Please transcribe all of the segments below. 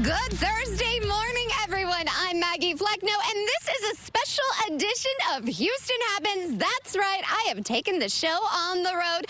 Good Thursday morning, everyone. I'm Maggie Fleckno, and this is a special edition of Houston Happens. That's right, I have taken the show on the road.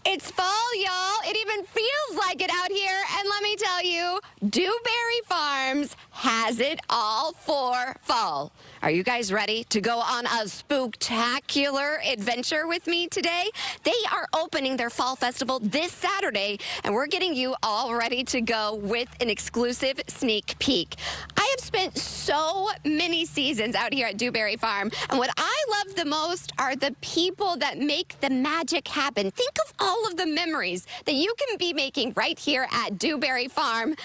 It's fall, y'all. It even feels like it out here. And let me tell you, Dewberry Farms has it all for fall. Are you guys ready to go on a spooktacular adventure with me today? They are opening their fall festival this Saturday, and we're getting you all ready to go with an exclusive sneak peek. I have spent so many seasons out here at Dewberry Farm, and what I love the most are the people that make the magic happen. Think of all of the memories that you can be making right here at Dewberry Farm.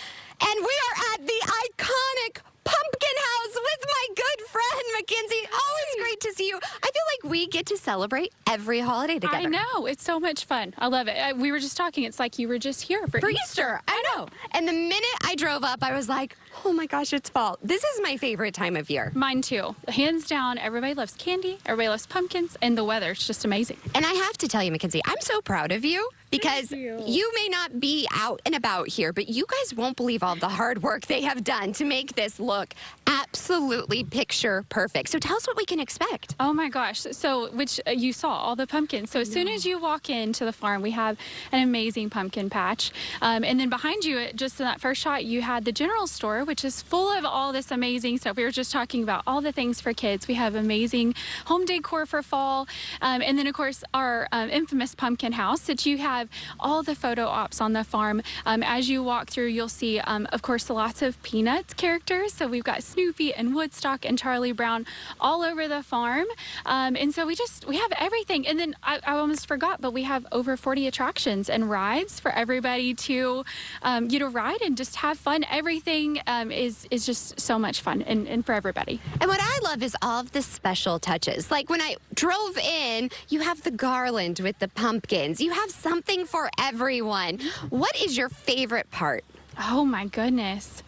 And we are at the iconic Pumpkin House with my good friend, Mackenzie. Always great to see you. I feel like we get to celebrate every holiday together. I know. It's so much fun. I love it. We were just talking. It's like you were just here for Easter. I know. And the minute I drove up, I was like, oh my gosh, it's fall. This is my favorite time of year. Mine too. Hands down, everybody loves candy. Everybody loves pumpkins. And the weather. It's just amazing. And I have to tell you, Mackenzie, I'm so proud of you. Because you may not be out and about here, but you guys won't believe all the hard work they have done to make this look absolutely picture perfect. So tell us what we can expect. Oh my gosh. So, which you saw, all the pumpkins. So as soon as you walk into the farm, we have an amazing pumpkin patch. And then behind you, just in that first shot, you had the general store, which is full of all this amazing stuff. We were just talking about all the things for kids. We have amazing home decor for fall. And then, of course, our infamous pumpkin house that you have all the photo ops on the farm. As you walk through, you'll see, of course, lots of Peanuts characters. So we've got Snoopy and Woodstock and Charlie Brown all over the farm. And so we have everything. And then I almost forgot, but we have over 40 attractions and rides for everybody to ride and just have fun. Everything is just so much fun and for everybody. And what I love is all of the special touches. Like when I drove in, you have the garland with the pumpkins. You have something for everyone. What is your favorite part? Oh my goodness.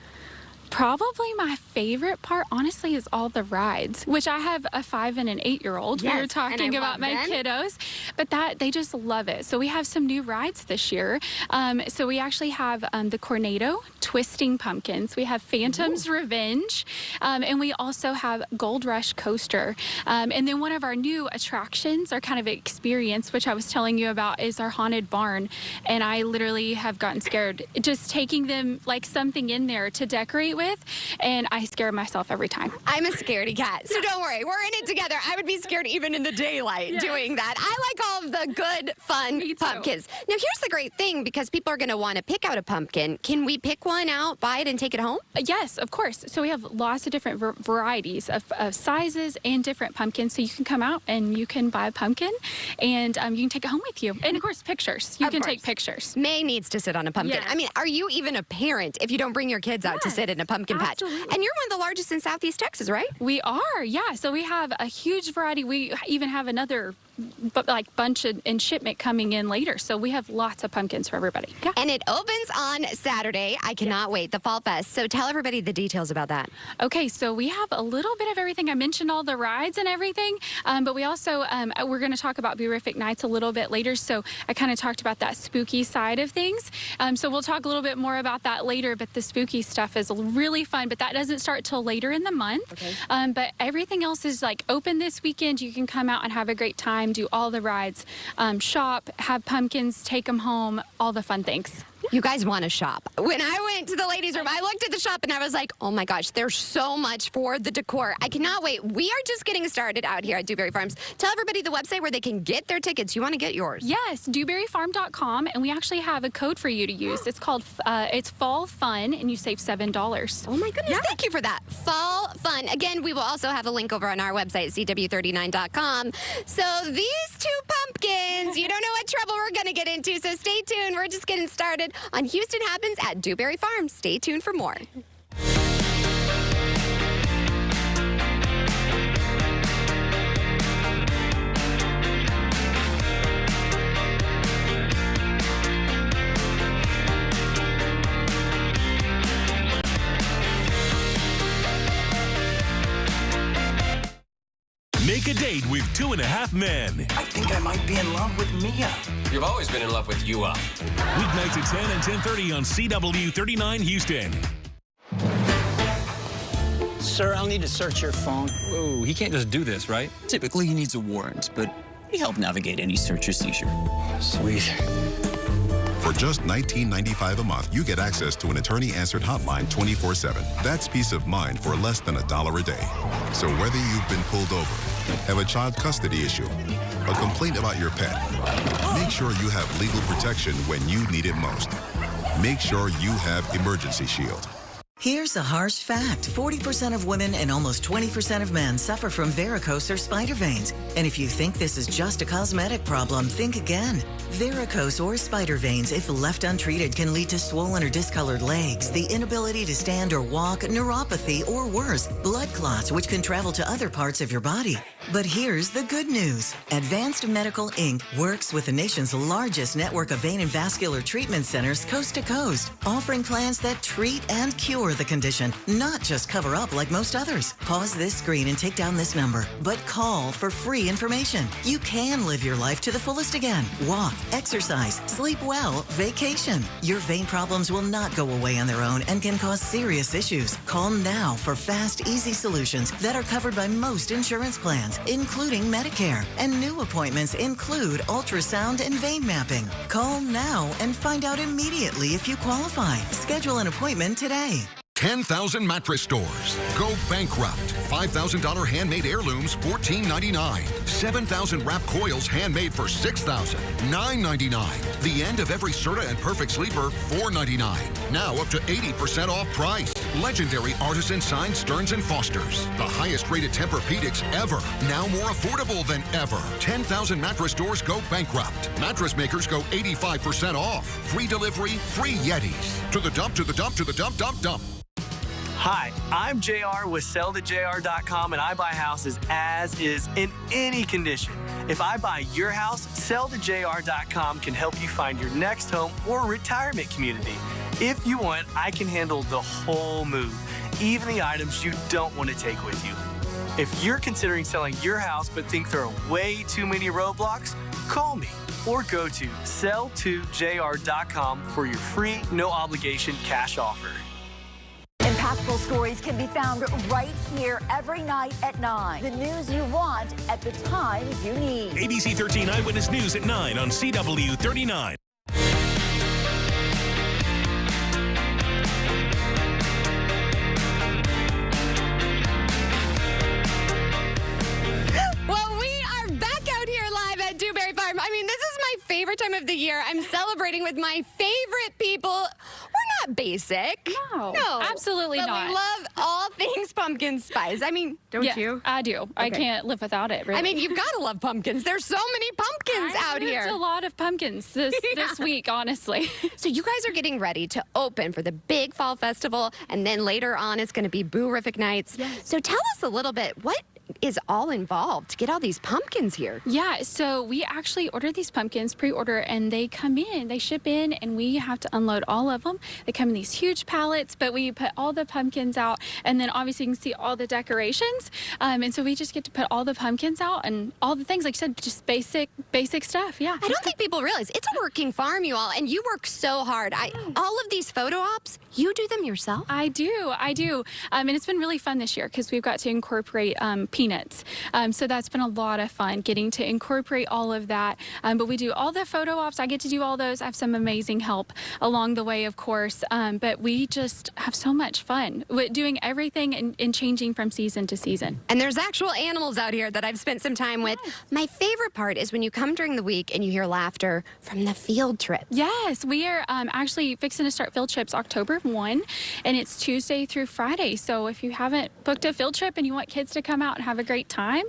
Probably my favorite part, honestly, is all the rides, which I have a 5- and an 8-year-old. Yes, we were talking about my kiddos, but they just love it. So we have some new rides this year. So we actually have the Cornado Twisting Pumpkins. We have Phantom's Revenge, and we also have Gold Rush Coaster. And then one of our new attractions, our kind of experience, which I was telling you about, is our Haunted Barn. And I literally have gotten scared just taking them like something in there to decorate with, and I scare myself every time. I'm a scaredy cat, so don't worry. We're in it together. I would be scared even in the daylight doing that. I like all of the good, fun pumpkins. Now, here's the great thing, because people are going to want to pick out a pumpkin. Can we pick one out, buy it, and take it home? Yes, of course. So we have lots of different varieties of sizes and different pumpkins. So you can come out and you can buy a pumpkin, and you can take it home with you. And, of course, pictures. You can take pictures. May needs to sit on a pumpkin. Yes. I mean, are you even a parent if you don't bring your kids out to sit in a pumpkin patch? Absolutely. And you're one of the largest in Southeast Texas, right? We are, yeah. So we have a huge variety. We even have another bunch in shipment coming in later. So we have lots of pumpkins for everybody. Yeah. And it opens on Saturday. I cannot wait, the Fall Fest. So tell everybody the details about that. Okay, so we have a little bit of everything. I mentioned all the rides and everything, but we also, we're going to talk about Beaurific Nights a little bit later. So I kind of talked about that spooky side of things. So we'll talk a little bit more about that later, but the spooky stuff is really fun, but that doesn't start till later in the month. Okay. But everything else is like open this weekend. You can come out and have a great time, do all the rides, shop, have pumpkins, take them home, all the fun things. You guys want to shop. When I went to the ladies' room, I looked at the shop and I was like, oh my gosh, there's so much for the decor. I cannot wait. We are just getting started out here at Dewberry Farms. Tell everybody the website where they can get their tickets. You want to get yours? Yes, dewberryfarm.com, and we actually have a code for you to use. It's called, it's Fall Fun, and you save $7. Oh my goodness, yeah. Thank you for that. Fall Fun. Again, we will also have a link over on our website, CW39.com. So these two pumpkins, you don't know what trouble we're going to get into, so stay tuned. We're just getting started on Houston Happens at Dewberry Farm. Stay tuned for more. Make a date with 2.5 Men. I think I might be in love with Mia. You've always been in love with Yua. Weeknights at 10 and 10:30 on CW39 Houston. Sir, I'll need to search your phone. Whoa, he can't just do this, right? Typically, he needs a warrant, but we help navigate any search or seizure. Sweet. For just $19.95 a month, you get access to an attorney-answered hotline 24/7. That's peace of mind for less than $1 a day. So whether you've been pulled over, have a child custody issue, a complaint about your pet, make sure you have legal protection when you need it most. Make sure you have Emergency Shield. Here's a harsh fact. 40% of women and almost 20% of men suffer from varicose or spider veins. And if you think this is just a cosmetic problem, think again. Varicose or spider veins, if left untreated, can lead to swollen or discolored legs, the inability to stand or walk, neuropathy, or worse, blood clots, which can travel to other parts of your body. But here's the good news. Advanced Medical Inc. works with the nation's largest network of vein and vascular treatment centers coast to coast, offering plans that treat and cure the condition, not just cover up like most others. Pause this screen and take down this number, but call for free information. You can live your life to the fullest again. Walk, exercise, sleep well, vacation. Your vein problems will not go away on their own and can cause serious issues. Call now for fast, easy solutions that are covered by most insurance plans, including Medicare. And new appointments include ultrasound and vein mapping. Call now and find out immediately if you qualify. Schedule an appointment today. 10,000 mattress stores go bankrupt. $5,000 handmade heirlooms, $14.99. 7,000 wrap coils handmade for $6,000, $9.99. The end of every Serta and Perfect Sleeper, $4.99. Now up to 80% off price. Legendary artisan signed Stearns & Foster's. The highest rated Tempur-Pedics ever. Now more affordable than ever. 10,000 mattress stores go bankrupt. Mattress makers go 85% off. Free delivery, free Yetis. To the dump, to the dump, to the dump, dump, dump. Hi, I'm JR with SellToJR.com, and I buy houses as is in any condition. If I buy your house, SellToJR.com can help you find your next home or retirement community. If you want, I can handle the whole move, even the items you don't want to take with you. If you're considering selling your house but think there are way too many roadblocks, call me or go to SellToJR.com for your free, no-obligation cash offer. Impactful stories can be found right here every night at 9. The news you want at the time you need. ABC 13 Eyewitness News at 9 on CW 39. Well, we are back out here live at Dewberry Farm. I mean, this is my favorite time of the year. I'm celebrating with my favorite people. We're not basic. No, absolutely but not. We love all things pumpkin spice. I mean, don't you? I do. I can't live without it, really. I mean, you've got to love pumpkins. There's so many pumpkins out here. There's a lot of pumpkins this week, honestly. So you guys are getting ready to open for the big fall festival, and then later on it's going to be Boo-rific Nights. Yes. So tell us a little bit, what is all involved to get all these pumpkins here? Yeah, so we actually order these pumpkins, pre-order, and they come in, they ship in, and we have to unload all of them. They come in these huge pallets, but we put all the pumpkins out, and then obviously you can see all the decorations. And so we just get to put all the pumpkins out and all the things, like you said, just basic stuff, yeah. I don't think people realize it's a working farm, you all, and you work so hard. All of these photo ops, you do them yourself? I do. And it's been really fun this year because we've got to incorporate peanuts. So that's been a lot of fun getting to incorporate all of that. But we do all the photo ops. I get to do all those. I have some amazing help along the way, of course. But we just have so much fun with doing everything and changing from season to season. And there's actual animals out here that I've spent some time with. My favorite part is when you come during the week and you hear laughter from the field trip. Yes, we are actually fixing to start field trips October 1, and it's Tuesday through Friday. So if you haven't booked a field trip and you want kids to come out and have a great time,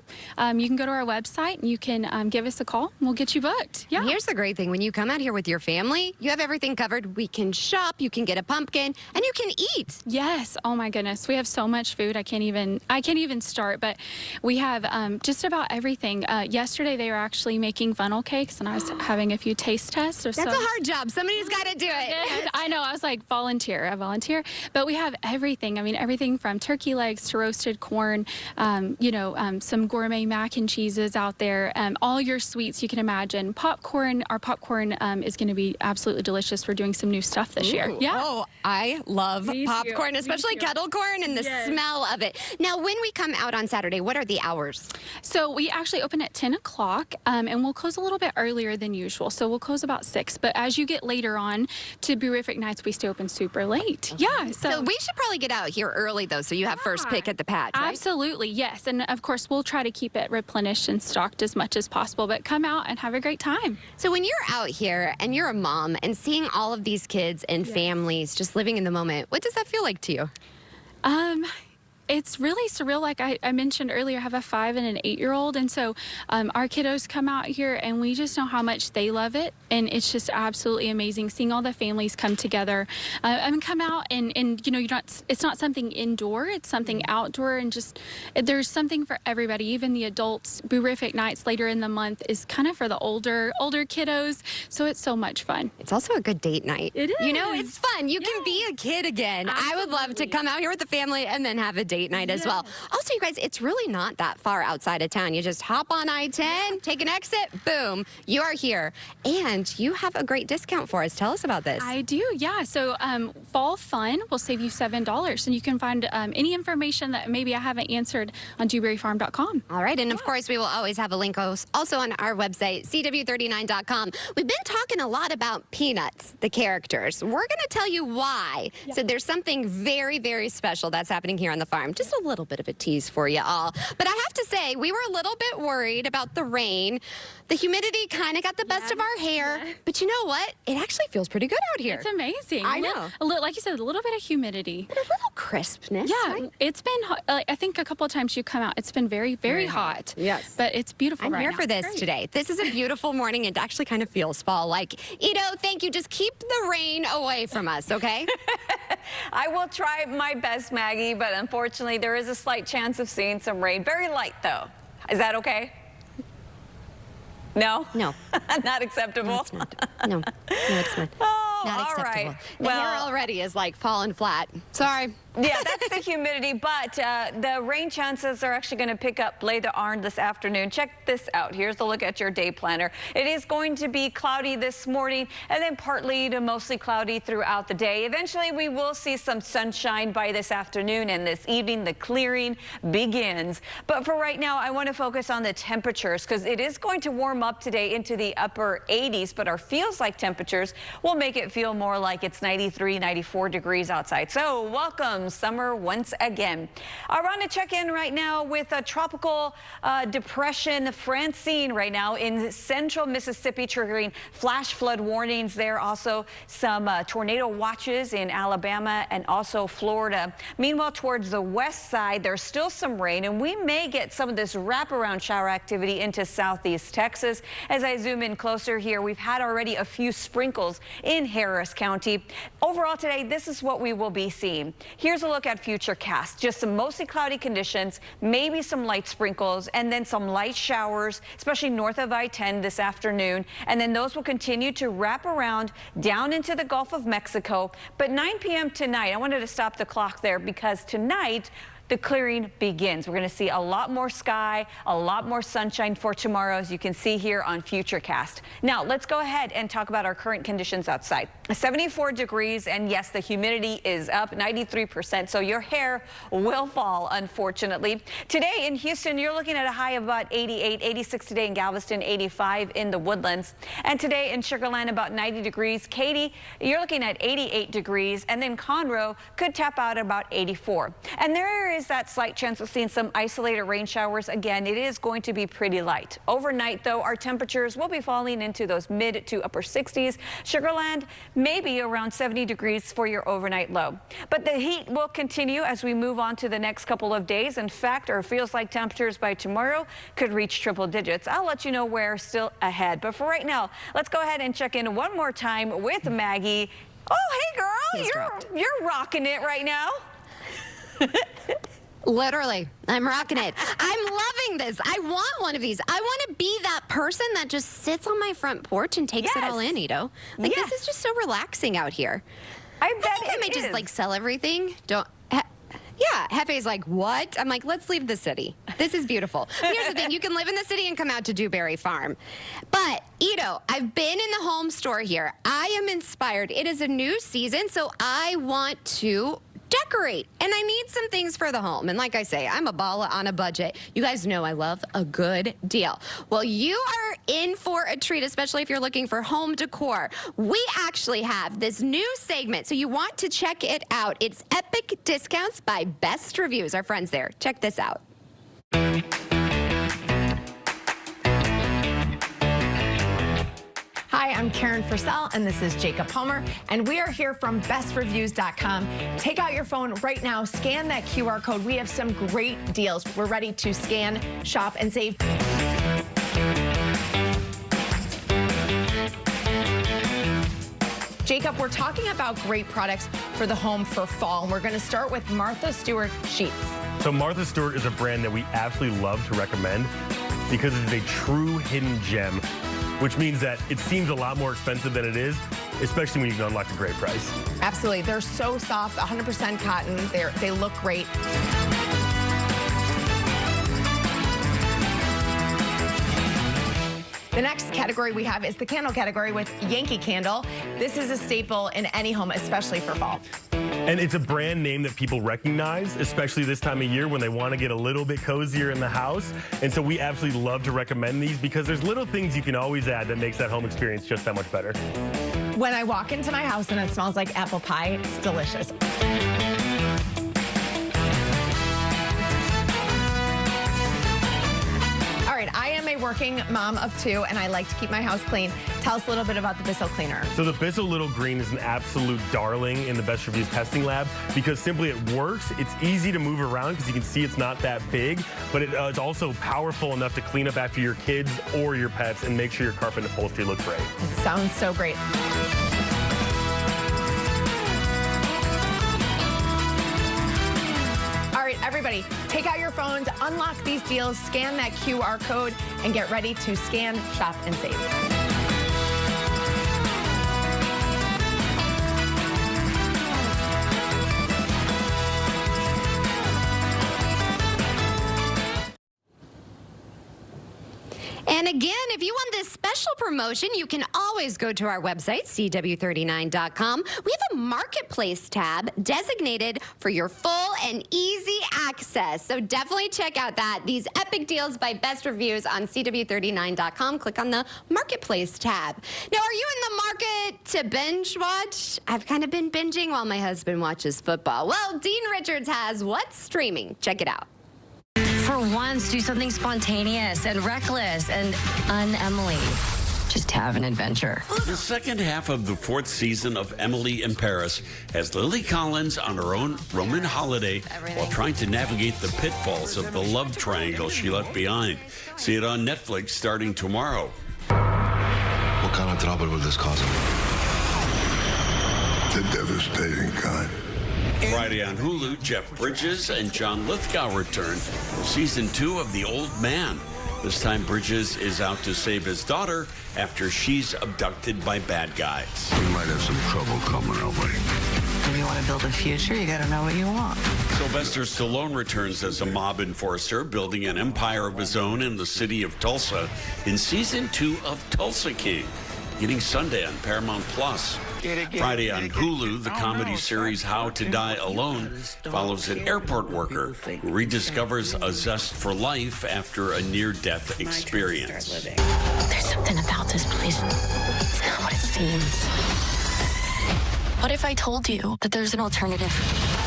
you can go to our website and you can give us a call and we'll get you booked. Yeah. And here's the great thing. When you come out here with your family, you have everything covered. We can shop, you can get a pumpkin, and you can eat. Yes. Oh my goodness. We have so much food. I can't even start, but we have just about everything. Yesterday they were actually making funnel cakes and I was having a few taste tests. That's a hard job. Somebody's got to do it. I know. I was like, volunteer. I volunteer. But we have everything. I mean, everything from turkey legs to roasted corn, some gourmet mac and cheeses out there, all your sweets you can imagine. Popcorn, our popcorn is going to be absolutely delicious. We're doing some new stuff this year. Yeah. Oh, I love Me too. popcorn, Me especially too. kettle corn and the Yes. smell of it. Now, when we come out on Saturday, what are the hours? So we actually open at 10 o'clock, and we'll close a little bit earlier than usual. So we'll close about 6. But as you get later on to Burific Nights, we stay open super late. Yeah. So we should probably get out here early, though, so you have first pick at the patch, right? Absolutely, yes. And of course, we'll try to keep it replenished and stocked as much as possible. But come out and have a great time. So when you're out here and you're a mom and seeing all of these kids and families just living in the moment, what does that feel like to you? It's really surreal. Like I mentioned earlier, I have a 5 and an 8-year-old. And so our kiddos come out here and we just know how much they love it. And it's just absolutely amazing seeing all the families come together and come out and it's not something indoor, it's something outdoor, and just there's something for everybody, even the adults. Burific Nights later in the month is kind of for the older kiddos. So it's so much fun. It's also a good date night. It is. You know, it's fun. You can be a kid again. Absolutely. I would love to come out here with the family and then have a date night as well. Also, you guys, it's really not that far outside of town. You just hop on I-10, take an exit, boom, you are here. And you have a great discount for us. Tell us about this. I do, yeah. So Fall Fun will save you $7. And you can find any information that maybe I haven't answered on dewberryfarm.com. All right, and of course, we will always have a link also on our website, CW39.com. We've been talking a lot about Peanuts, the characters. We're going to tell you why. Yeah. So there's something very, very special that's happening here on the farm. Just a little bit of a tease for you all. But I have to say, we were a little bit worried about the rain. The humidity kind of got the best of our hair. Yeah. But you know what? It actually feels pretty good out here. It's amazing. I know. Like you said, a little bit of humidity. But a little crispness. Yeah, right? It's been hot. I think a couple of times you come out, it's been very, very hot. Yes. But it's beautiful I'm right here now. for this today. This is a beautiful morning. It actually kind of feels fall-like. Ito, thank you. Just keep the rain away from us, okay? I will try my best, Maggie, but unfortunately there is a slight chance of seeing some rain. Very light, though. Is that okay? No? No. Not acceptable? No, it's not. No, it's not. Oh, not all acceptable. right. The hair already is like falling flat. Sorry. Yeah, that's the humidity, but the rain chances are actually going to pick up later on this afternoon. Check this out. Here's a look at your day planner. It is going to be cloudy this morning and then partly to mostly cloudy throughout the day. Eventually, we will see some sunshine by this afternoon, and this evening the clearing begins. But for right now, I want to focus on the temperatures because it is going to warm up today into the upper 80s, but our feels like temperatures will make it feel more like it's 93, 94 degrees outside. So welcome summer once again. I want to check in right now with a tropical depression Francine right now in central Mississippi, triggering flash flood warnings there. Also some tornado watches in Alabama and also Florida. Meanwhile, towards the west side, there's still some rain, and we may get some of this wraparound shower activity into southeast Texas. As I zoom in closer here, we've had already a few sprinkles in Harris County. Overall today, this is what we will be seeing. Here's a look at Futurecast. Just some mostly cloudy conditions, maybe some light sprinkles, and then some light showers, especially north of I-10 this afternoon. And then those will continue to wrap around down into the Gulf of Mexico. But 9 p.m. tonight, I wanted to stop the clock there because tonight, the clearing begins. We're going to see a lot more sky, a lot more sunshine for tomorrow, as you can see here on Futurecast. Now, let's go ahead and talk about our current conditions outside. 74 degrees, and yes, the humidity is up 93%, so your hair will fall, unfortunately. Today in Houston, you're looking at a high of about 88, 86 today in Galveston, 85 in the Woodlands. And today in Sugar Land, about 90 degrees. Katy, you're looking at 88 degrees, and then Conroe could tap out at about 84. And there is that slight chance of seeing some isolated rain showers. Again, it is going to be pretty light. Overnight, though, our temperatures will be falling into those mid to upper 60s. Sugar Land, maybe around 70 degrees for your overnight low. But the heat will continue as we move on to the next couple of days. In fact, our feels like temperatures by tomorrow could reach triple digits. I'll let you know where still ahead. But for right now, let's go ahead and check in one more time with Maggie. Oh, hey, girl, you're rocking it right now. Literally, I'm rocking it. I'm loving this. I want one of these. I want to be that person that just sits on my front porch and takes it all in, Ito. Like, this is just so relaxing out here. I bet I might just like sell everything. Yeah, Hefe's like, what? I'm like, let's leave the city. This is beautiful. Here's the thing. You can live in the city and come out to Dewberry Farm. But, Ito, I've been in the home store here. I am inspired. It is a new season, so I want to decorate. And I need some things for the home. And like I say, I'm a baller on a budget. You guys know I love a good deal. Well, you are in for a treat, especially if you're looking for home decor. We actually have this new segment, so you want to check it out. It's Epic Discounts by Best Reviews. Our friends there. Check this out. Hi, I'm Karen Fursell, and this is Jacob Palmer, and we are here from bestreviews.com. Take out your phone right now, scan that QR code. We have some great deals. We're ready to scan, shop, and save. Jacob, we're talking about great products for the home for fall, and we're going to start with Martha Stewart sheets. So Martha Stewart is a brand that we absolutely love to recommend because it is a true hidden gem, which means that it seems a lot more expensive than it is, especially when you can unlock a great price. Absolutely. They're so soft, 100% cotton. They look great. The next category we have is the candle category with Yankee Candle. This is a staple in any home, especially for fall. And it's a brand name that people recognize, especially this time of year when they want to get a little bit cozier in the house. And so we absolutely love to recommend these because there's little things you can always add that makes that home experience just that much better. When I walk into my house and it smells like apple pie, it's delicious. All right, I am a working mom of two, and I like to keep my house clean. Tell us a little bit about the Bissell Cleaner. So the Bissell Little Green is an absolute darling in the Best Reviews testing lab because simply it works. It's easy to move around because you can see it's not that big, but it's also powerful enough to clean up after your kids or your pets and make sure your carpet and upholstery look great. It sounds so great. All right, everybody, take out your phones, unlock these deals, scan that QR code, and get ready to scan, shop, and save. And again, if you want this special promotion, you can always go to our website, CW39.com. We have a marketplace tab designated for your full and easy access. So definitely check out that. These epic deals by Best Reviews on CW39.com. Click on the marketplace tab. Now, are you in the market to binge watch? I've kind of been binging while my husband watches football. Well, Dean Richards has what's streaming. Check it out. For once, do something spontaneous and reckless and un-Emily. Just have an adventure. The second half of the fourth season of Emily in Paris has Lily Collins on her own Roman holiday while trying to navigate the pitfalls of the love triangle she left behind. See it on Netflix starting tomorrow. What kind of trouble will this cause? The devastating kind. Friday on Hulu, Jeff Bridges and John Lithgow return for season 2 of The Old Man. This time, Bridges is out to save his daughter after she's abducted by bad guys. We might have some trouble coming our way. If you want to build a future, you got to know what you want. Sylvester Stallone returns as a mob enforcer, building an empire of his own in the city of Tulsa in season 2 of Tulsa King, beginning Sunday on Paramount Plus. Friday on Hulu, the comedy series How to Die Alone follows an airport worker who rediscovers a zest for life after a near-death experience. There's something about this place. It's not what it seems. What if I told you that there's an alternative?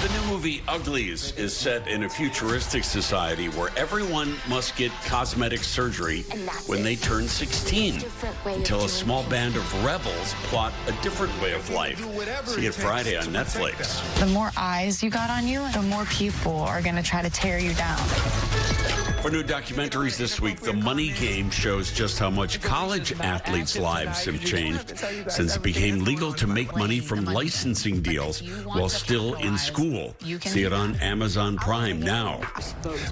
The new movie Uglies is set in a futuristic society where everyone must get cosmetic surgery when they turn 16, until a small band of rebels plot a different way of life. See it Friday on Netflix. The more eyes you got on you, the more people are going to try to tear you down. For new documentaries this week, The Money Game shows just how much college athletes' lives have changed since it became legal to make money from licensing deals while still in school. See it on Amazon Prime now.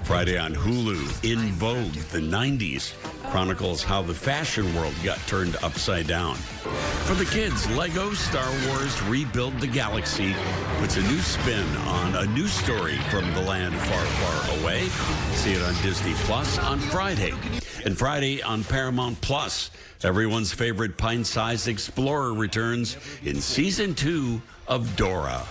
Friday on Hulu, In Vogue, the 90s. chronicles how the fashion world got turned upside down. For the kids, Lego Star Wars Rebuild the Galaxy puts a new spin on a new story from the land far, far away. See it on Disney Plus on Friday. And Friday on Paramount Plus, everyone's favorite pint-sized explorer returns in Season 2 of Dora.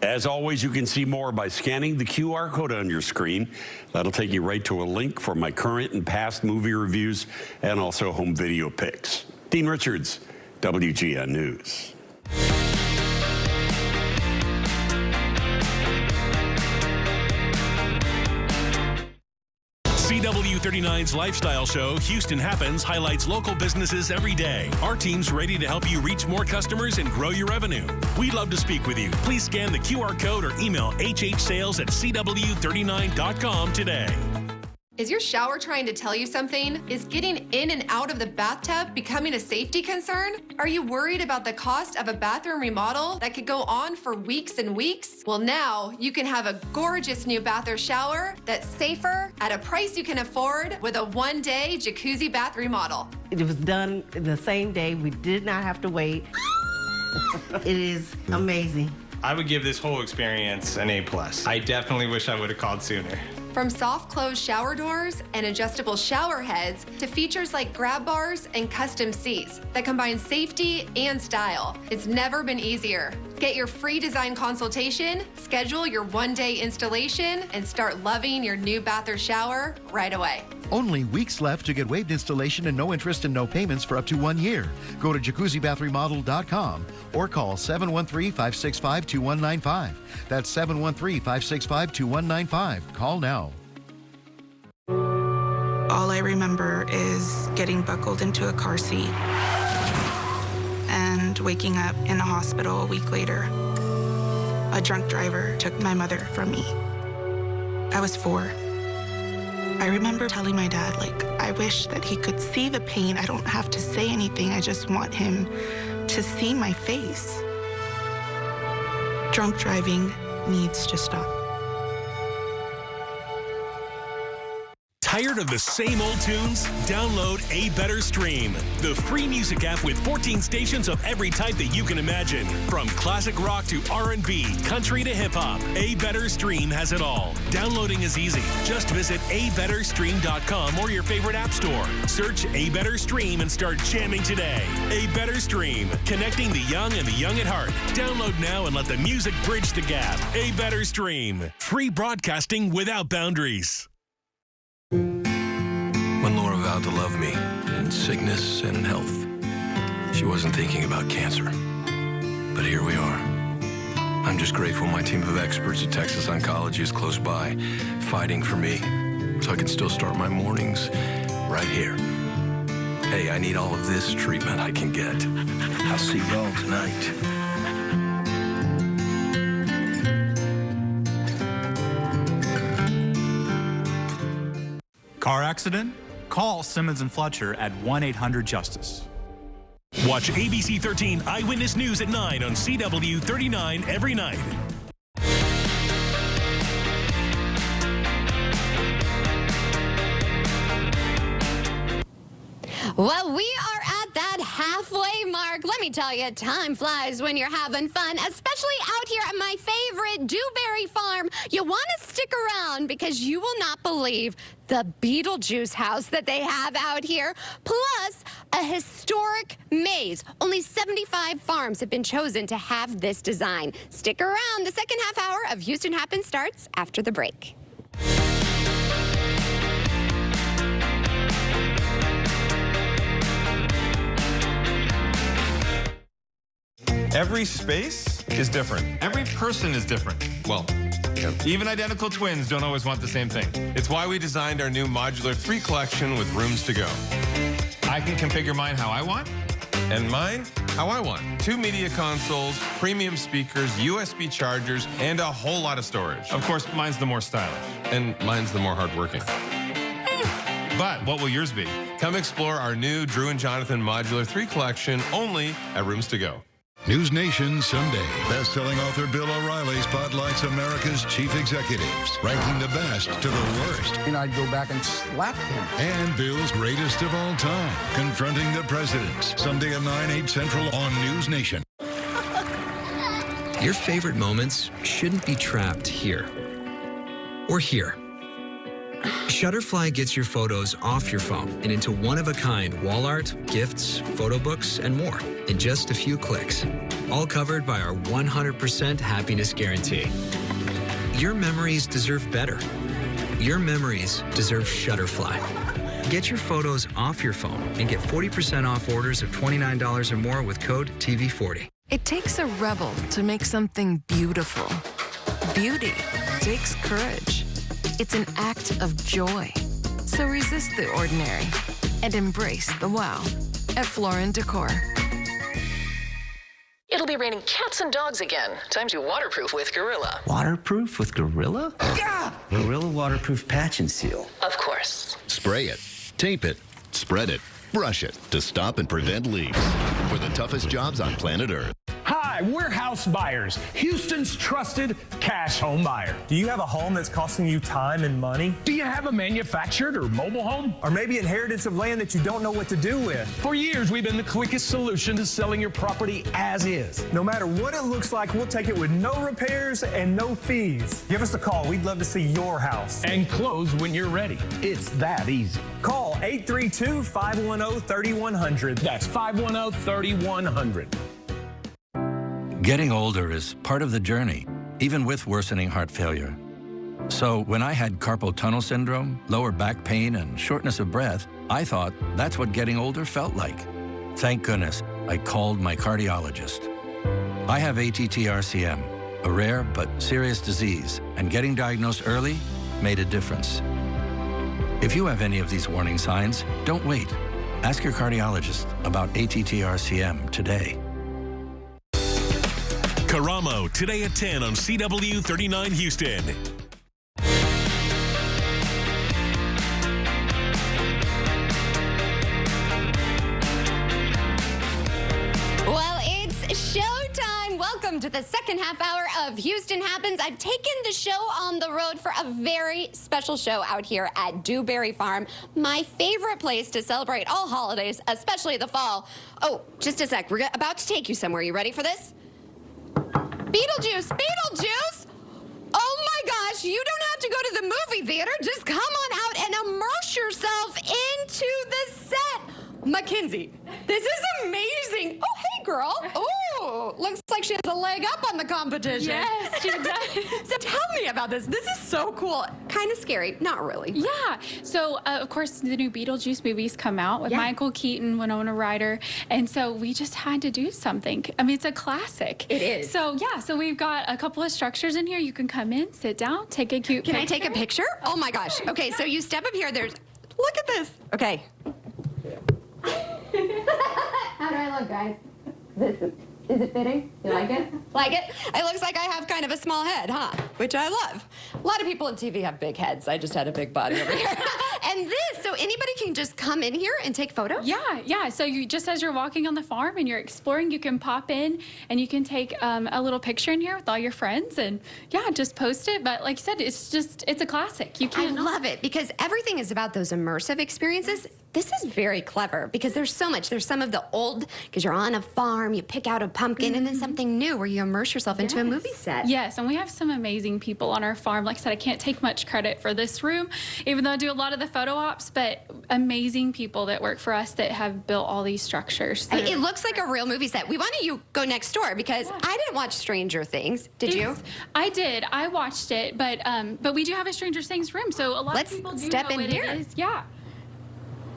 As always, you can see more by scanning the QR code on your screen. That'll take you right to a link for my current and past movie reviews and also home video pics. Dean Richards, WGN News. CW39's lifestyle show, Houston Happens, highlights local businesses every day. Our team's ready to help you reach more customers and grow your revenue. We'd love to speak with you. Please scan the QR code or email hhsales@cw39.com today. Is your shower trying to tell you something? Is getting in and out of the bathtub becoming a safety concern? Are you worried about the cost of a bathroom remodel that could go on for weeks and weeks? Well, now you can have a gorgeous new bath or shower that's safer at a price you can afford with a one-day jacuzzi bath remodel. It was done the same day. We did not have to wait. It is amazing. I would give this whole experience an A+. I definitely wish I would have called sooner. From soft close shower doors and adjustable shower heads to features like grab bars and custom seats that combine safety and style, it's never been easier. Get your free design consultation, schedule your one-day installation, and start loving your new bath or shower right away. Only weeks left to get waived installation and no interest and no payments for up to 1 year. Go to jacuzzibathremodel.com or call 713-565-2195. That's 713-565-2195. Call now. All I remember is getting buckled into a car seat and waking up in a hospital a week later. A drunk driver took my mother from me. I was 4. I remember telling my dad, I wish that he could see the pain. I don't have to say anything. I just want him to see my face. Drunk driving needs to stop. Tired of the same old tunes? Download A Better Stream, the free music app with 14 stations of every type that you can imagine. From classic rock to R&B, country to hip-hop, A Better Stream has it all. Downloading is easy. Just visit abetterstream.com or your favorite app store. Search A Better Stream and start jamming today. A Better Stream, connecting the young and the young at heart. Download now and let the music bridge the gap. A Better Stream. Free broadcasting without boundaries. When Laura vowed to love me in sickness and in health, she wasn't thinking about cancer. But here we are. I'm just grateful my team of experts at Texas Oncology is close by, fighting for me, so I can still start my mornings right here. Hey, I need all of this treatment I can get. I'll see y'all tonight. Car accident? Call Simmons & Fletcher at 1-800-JUSTICE. Watch ABC 13 Eyewitness News at 9 on CW39 every night. Well, we are at that halfway mark. Let me tell you, time flies when you're having fun, especially out here at my favorite Dewberry Farm. You want to stick around because you will not believe the Beetlejuice house that they have out here, plus a historic maze. Only 75 farms have been chosen to have this design. Stick around. The second half hour of Houston Happens starts after the break. Every space is different. Every person is different. Well, even identical twins don't always want the same thing. It's why we designed our new Modular 3 collection with rooms to go. I can configure mine how I want, and mine how I want. 2 media consoles, premium speakers, USB chargers, and a whole lot of storage. Of course, mine's the more stylish. And mine's the more hardworking. But what will yours be? Come explore our new Drew and Jonathan Modular 3 collection only at Rooms to Go. News Nation Sunday. Best-selling author Bill O'Reilly survey spotlights America's chief executives, ranking the best to the worst. And I'd go back and slap him. And Bill's greatest of all time, confronting the presidents. Sunday at 9, 8 Central on News Nation. Your favorite moments shouldn't be trapped here or here. Shutterfly gets your photos off your phone and into one-of-a-kind wall art, gifts, photo books, and more in just a few clicks. All covered by our 100% happiness guarantee. Your memories deserve better. Your memories deserve Shutterfly. Get your photos off your phone and get 40% off orders of $29 or more with code TV40. It takes a rebel to make something beautiful. Beauty takes courage. It's an act of joy. So resist the ordinary and embrace the wow at Florin Decor. It'll be raining cats and dogs again. Time to waterproof with Gorilla. Waterproof with Gorilla? Yeah! Gorilla Waterproof Patch and Seal. Of course. Spray it, tape it, spread it, brush it to stop and prevent leaks. For the toughest jobs on planet Earth. Hi, we're House Buyers, Houston's trusted cash home buyer. Do you have a home that's costing you time and money? Do you have a manufactured or mobile home? Or maybe inheritance of land that you don't know what to do with? For years, we've been the quickest solution to selling your property as is. No matter what it looks like, we'll take it with no repairs and no fees. Give us a call. We'd love to see your house. And close when you're ready. It's that easy. Call 832-510-3100. That's 510-3100. Getting older is part of the journey, even with worsening heart failure. So when I had carpal tunnel syndrome, lower back pain, and shortness of breath, I thought that's what getting older felt like. Thank goodness I called my cardiologist. I have ATTR-CM, a rare but serious disease, and getting diagnosed early made a difference. If you have any of these warning signs, don't wait. Ask your cardiologist about ATTR-CM today. Karamo, today at 10 on CW 39 Houston. Well, it's showtime. Welcome to the second half hour of Houston Happens. I've taken the show on the road for a very special show out here at Dewberry Farm, my favorite place to celebrate all holidays, especially the fall. Oh, just a sec. We're about to take you somewhere. You ready for this? Beetlejuice! Beetlejuice! Oh my gosh, you don't have to go to the movie theater. Just come on out and immerse yourself into the set. Mackenzie, this is amazing. Oh, hey, girl. Oh, looks like she has a leg up on the competition. Yes, she does. So tell me about this. This is so cool. Kind of scary. Not really. Yeah. So, of course, the new Beetlejuice movies come out with Michael Keaton, Winona Ryder. And so we just had to do something. I mean, it's a classic. It is. So, yeah. So we've got a couple of structures in here. You can come in, sit down, take a cute picture. Can I take a picture? Oh, my gosh. Okay, so you step up here. Look at this. Okay. How do I look, guys? Is it fitting? You like it? Like it? It looks like I have kind of a small head, huh? Which I love. A lot of people on TV have big heads. I just had a big body over here. And this, so anybody can just come in here and take photos? Yeah. So you just as you're walking on the farm and you're exploring, you can pop in and you can take a little picture in here with all your friends and just post it. But like you said, it's a classic. You can't. I love it because everything is about those immersive experiences. This is very clever because there's so much. There's some of the old, because you're on a farm, you pick out a pumpkin, and then something new where you immerse yourself into a movie set. Yes, and we have some amazing people on our farm. Like I said, I can't take much credit for this room, even though I do a lot of the photo ops, but amazing people that work for us that have built all these structures. I mean, it looks like a real movie set. We wanted you to go next door because I didn't watch Stranger Things. Did you? I did. I watched it, but we do have a Stranger Things room, so a lot of people do step know in what here. It is. Yeah.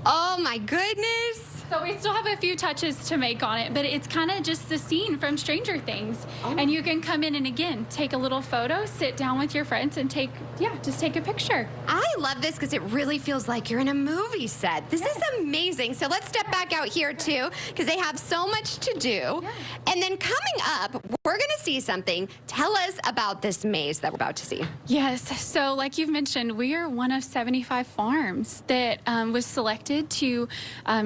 Oh my goodness. So we still have a few touches to make on it, but it's kind of just the scene from Stranger Things. Oh. And you can come in and again, take a little photo, sit down with your friends and just take a picture. I love this because it really feels like you're in a movie set. This is amazing. So let's step back out here too, because they have so much to do. Yeah. And then coming up, we're going to see something. Tell us about this maze that we're about to see. Yes. So like you've mentioned, we are one of 75 farms that was selected to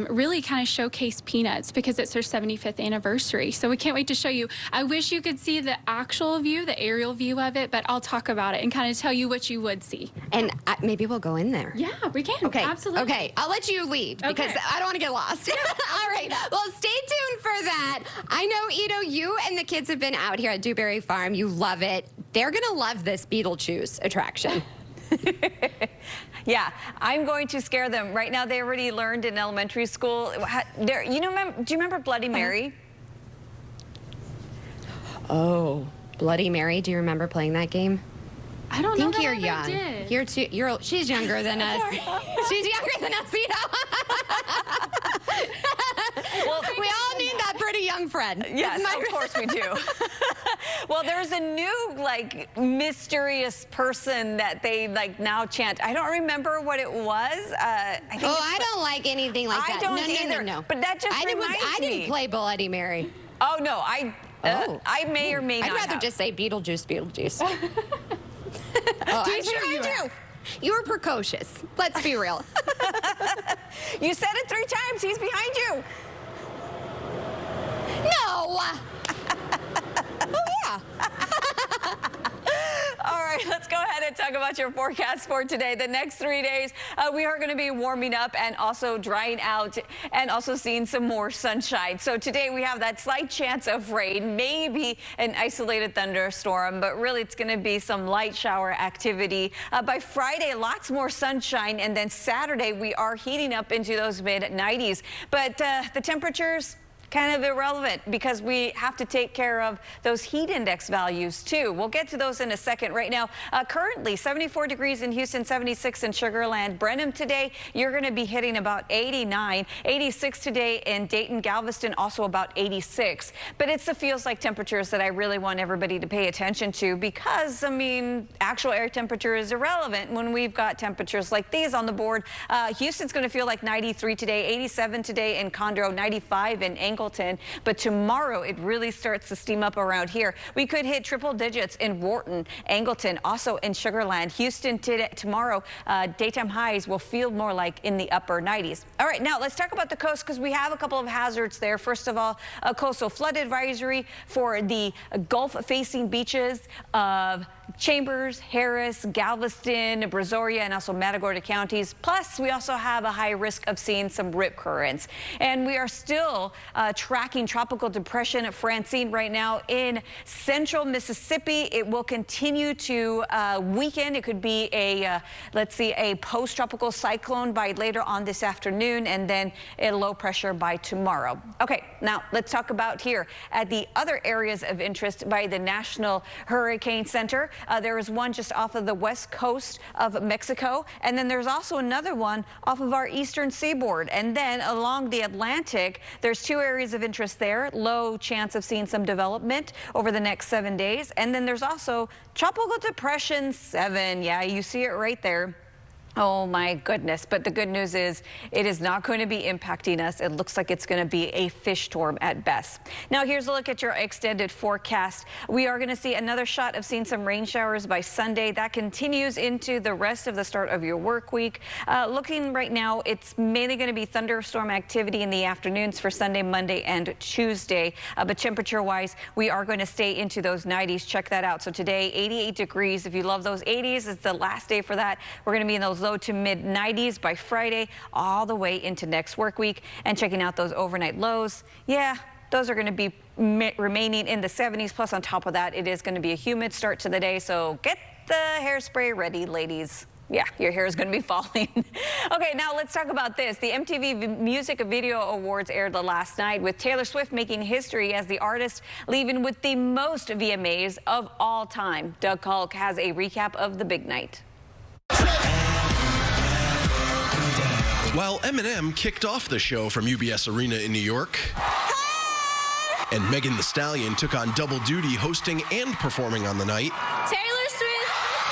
really kind kind of showcase Peanuts because it's their 75th anniversary. So we can't wait to show you. I wish you could see the actual view, the aerial view of it, but I'll talk about it and kind of tell you what you would see. And maybe we'll go in there. Yeah, we can. Okay. Absolutely. Okay, I'll let you lead because I don't want to get lost. All right. Well, stay tuned for that. I know, Ito, you and the kids have been out here at Dewberry Farm. You love it. They're going to love this Beetlejuice attraction. Yeah, I'm going to scare them. Right now, they already learned in elementary school. Do you remember Bloody Mary? Oh, Bloody Mary. Do you remember playing that game? I don't know. I think you're young. Did. You're too. She's younger than us. She's younger than us, you know. Well, we all need that pretty young friend. Yes, of course we do. Well, there's a new, mysterious person that they, now chant. I don't remember what it was. I don't like anything like that. I don't either. No. But that just reminds me. I didn't play Bloody Mary. Oh, no. I may or may not I'd rather just say Beetlejuice. He's behind you. You were precocious. Let's be real. You said it 3 times. He's behind you. No. Oh, yeah. All right, let's go ahead and talk about your forecast for today. The next 3 days, we are going to be warming up and also drying out and also seeing some more sunshine. So today we have that slight chance of rain, maybe an isolated thunderstorm, but really it's going to be some light shower activity. By Friday, lots more sunshine, and then Saturday we are heating up into those mid-90s. But the temperatures, kind of irrelevant because we have to take care of those heat index values too. We'll get to those in a second. Right now, currently 74 degrees in Houston, 76 in Sugar Land. Brenham today, you're going to be hitting about 89, 86 today in Dayton, Galveston, also about 86. But it's the feels like temperatures that I really want everybody to pay attention to because, actual air temperature is irrelevant when we've got temperatures like these on the board. Houston's going to feel like 93 today, 87 today in Conroe, 95 in Angleton. But tomorrow it really starts to steam up around here. We could hit triple digits in Wharton, Angleton, also in Sugar Land. Houston tomorrow, daytime highs will feel more like in the upper 90s. All right, now let's talk about the coast because we have a couple of hazards there. First of all, a coastal flood advisory for the Gulf-facing beaches of Chambers, Harris, Galveston, Brazoria, and also Matagorda counties. Plus, we also have a high risk of seeing some rip currents. And we are still tracking tropical depression Francine right now in central Mississippi. It will continue to weaken. It could be a, a post-tropical cyclone by later on this afternoon, and then a low pressure by tomorrow. Okay, now let's talk about here at the other areas of interest by the National Hurricane Center. There is one just off of the west coast of Mexico, and then there's also another one off of our eastern seaboard. And then along the Atlantic, there's 2 areas of interest there. Low chance of seeing some development over the next 7 days. And then there's also Tropical Depression 7. Yeah, you see it right there. Oh my goodness. But the good news is it is not going to be impacting us. It looks like it's going to be a fish storm at best. Now here's a look at your extended forecast. We are going to see another shot of seeing some rain showers by Sunday. That continues into the rest of the start of your work week. Looking right now, it's mainly going to be thunderstorm activity in the afternoons for Sunday, Monday, and Tuesday. But temperature wise, we are going to stay into those 90s. Check that out. So today, 88 degrees. If you love those 80s, it's the last day for that. We're going to be in those low to mid 90s by Friday all the way into next work week. And checking out those overnight lows, yeah, those are going to be remaining in the 70s. Plus on top of that, it is going to be a humid start to the day. So get the hairspray ready, ladies. Yeah, your hair is going to be falling. Okay, now let's talk about this. The MTV Music Video Awards aired last night with Taylor Swift making history as the artist leaving with the most VMAs of all time. Doug Hulk has a recap of the big night. While Eminem kicked off the show from UBS Arena in New York, and Megan Thee Stallion took on double duty hosting and performing on the night,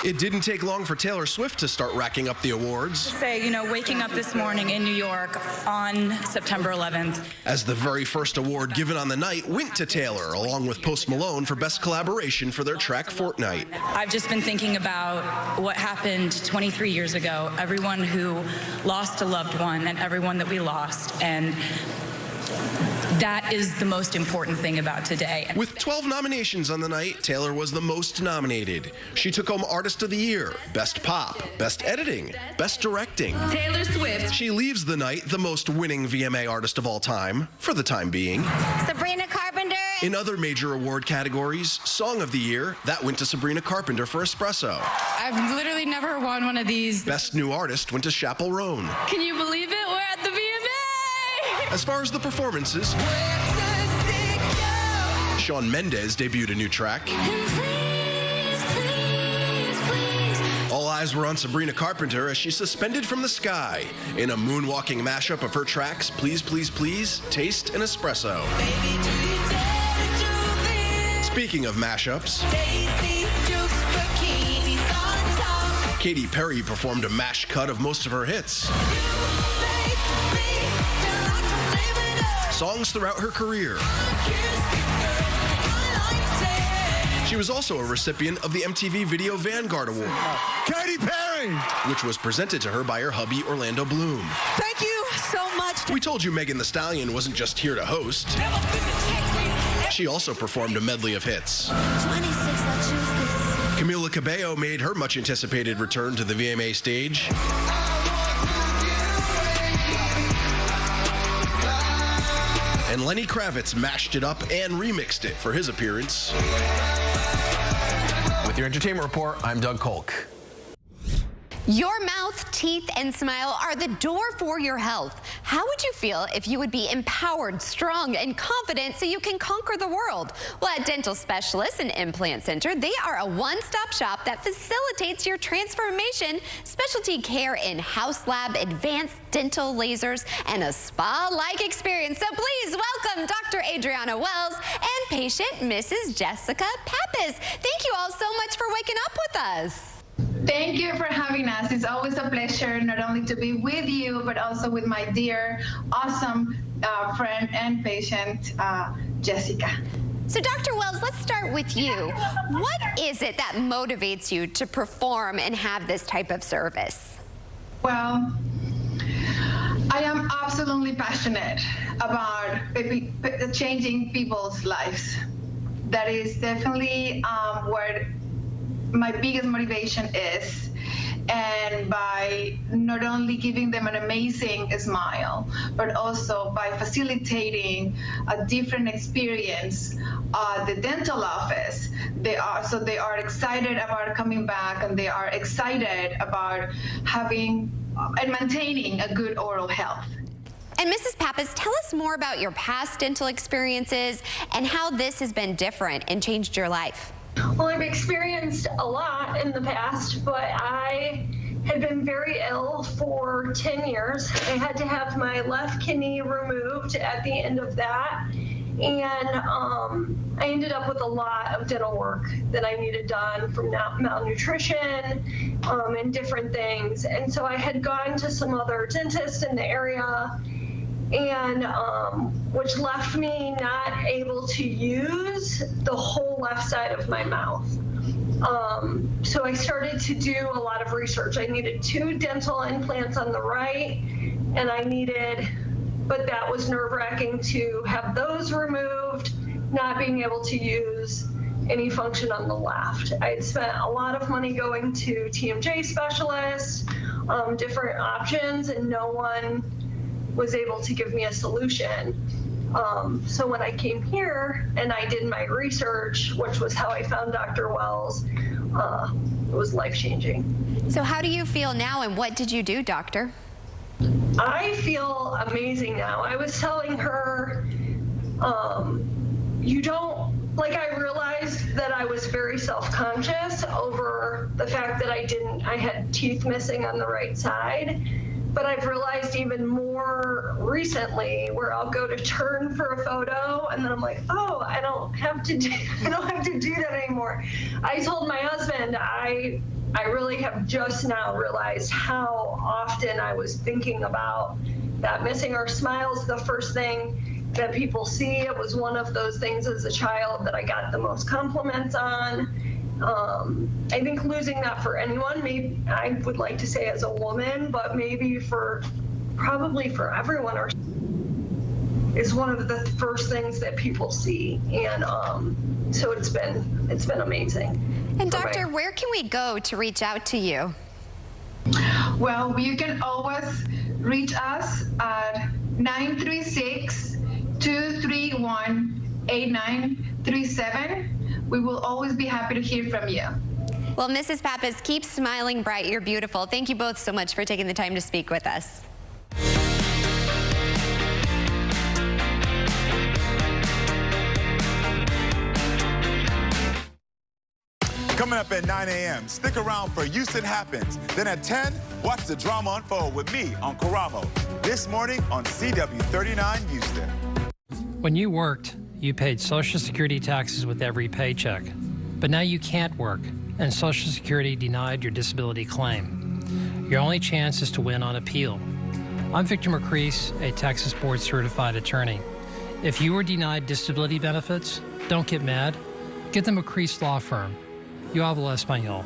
it didn't take long for Taylor Swift to start racking up the awards. Waking up this morning in New York on September 11th. As the very first award given on the night went to Taylor, along with Post Malone for Best Collaboration for their track Fortnite. I've just been thinking about what happened 23 years ago, everyone who lost a loved one and everyone that we lost. And That is the most important thing about today. With 12 nominations on the night, Taylor was the most nominated. She took home Artist of the Year, Best Pop, Best Editing, Best Directing. Taylor Swift. She leaves the night the most winning VMA artist of all time, for the time being. Sabrina Carpenter. In other major award categories, Song of the Year, that went to Sabrina Carpenter for Espresso. I've literally never won one of these. Best New Artist went to Chappell Roan. Can you believe it? We're at the VMA! As far as the performances, Shawn Mendes debuted a new track. All eyes were on Sabrina Carpenter as she suspended from the sky in a moonwalking mashup of her tracks Please, Please, Please, Taste, and Espresso. Speaking of mashups, Katy Perry performed a mash cut of most of her hits. Songs throughout her career. She was also a recipient of the MTV Video Vanguard Award. Katy Perry! Which was presented to her by her hubby, Orlando Bloom. Thank you so much. We told you Megan Thee Stallion wasn't just here to host. She also performed a medley of hits. Camila Cabello made her much-anticipated return to the VMA stage. And Lenny Kravitz mashed it up and remixed it for his appearance. With your entertainment report, I'm Doug Kolk. Your mouth, teeth, and smile are the door for your health. How would you feel if you would be empowered, strong, and confident so you can conquer the world? Well, at Dental Specialists and Implant Center, they are a one-stop shop that facilitates your transformation, specialty care in house lab, advanced dental lasers, and a spa-like experience. So please welcome Dr. Adriana Wells and patient Mrs. Jessica Pappas. Thank you all so much for waking up with us. Thank you for having us. It's always a pleasure not only to be with you, but also with my dear, awesome friend and patient, Jessica. So Dr. Wells, let's start with you. What is it that motivates you to perform and have this type of service? Well, I am absolutely passionate about changing people's lives. That is definitely what my biggest motivation is, and by not only giving them an amazing smile, but also by facilitating a different experience at the dental office. They are excited about coming back, and they are excited about having and maintaining a good oral health. And Mrs. Pappas, tell us more about your past dental experiences and how this has been different and changed your life. Well, I've experienced a lot in the past, but I had been very ill for 10 years. I had to have my left kidney removed at the end of that. And I ended up with a lot of dental work that I needed done, from malnutrition and different things. And so I had gone to some other dentists in the area, and which left me not able to use the whole left side of my mouth. So I started to do a lot of research. I needed 2 dental implants on the right, and but that was nerve-wracking to have those removed, not being able to use any function on the left. I had spent a lot of money going to TMJ specialists, different options, and no one was able to give me a solution. So when I came here and I did my research, which was how I found Dr. Wells, it was life-changing. So how do you feel now, and what did you do, doctor? I feel amazing now. I was telling her, I realized that I was very self-conscious over the fact that I had teeth missing on the right side. But I've realized even more recently, where I'll go to turn for a photo, and then I'm like, oh, I don't have to do that anymore. I told my husband, I really have just now realized how often I was thinking about that missing. Our smile's the first thing that people see. It was one of those things as a child that I got the most compliments on. I think losing that for anyone, maybe I would like to say as a woman, but maybe probably for everyone. is one of the first things that people see. And so it's been amazing. And Doctor, where can we go to reach out to you? Well, you can always reach us at 936-231-8937. We will always be happy to hear from you. Well, Mrs. Pappas, keep smiling bright. You're beautiful. Thank you both so much for taking the time to speak with us. Coming up at 9 a.m., stick around for Houston Happens. Then at 10, watch the drama unfold with me on Karamo. This morning on CW39 Houston. When you worked, you paid Social Security taxes with every paycheck. But now you can't work, and Social Security denied your disability claim. Your only chance is to win on appeal. I'm Victor McCrease, a Texas Board Certified Attorney. If you were denied disability benefits, don't get mad. Get the McCrease Law Firm. Yo hablo español.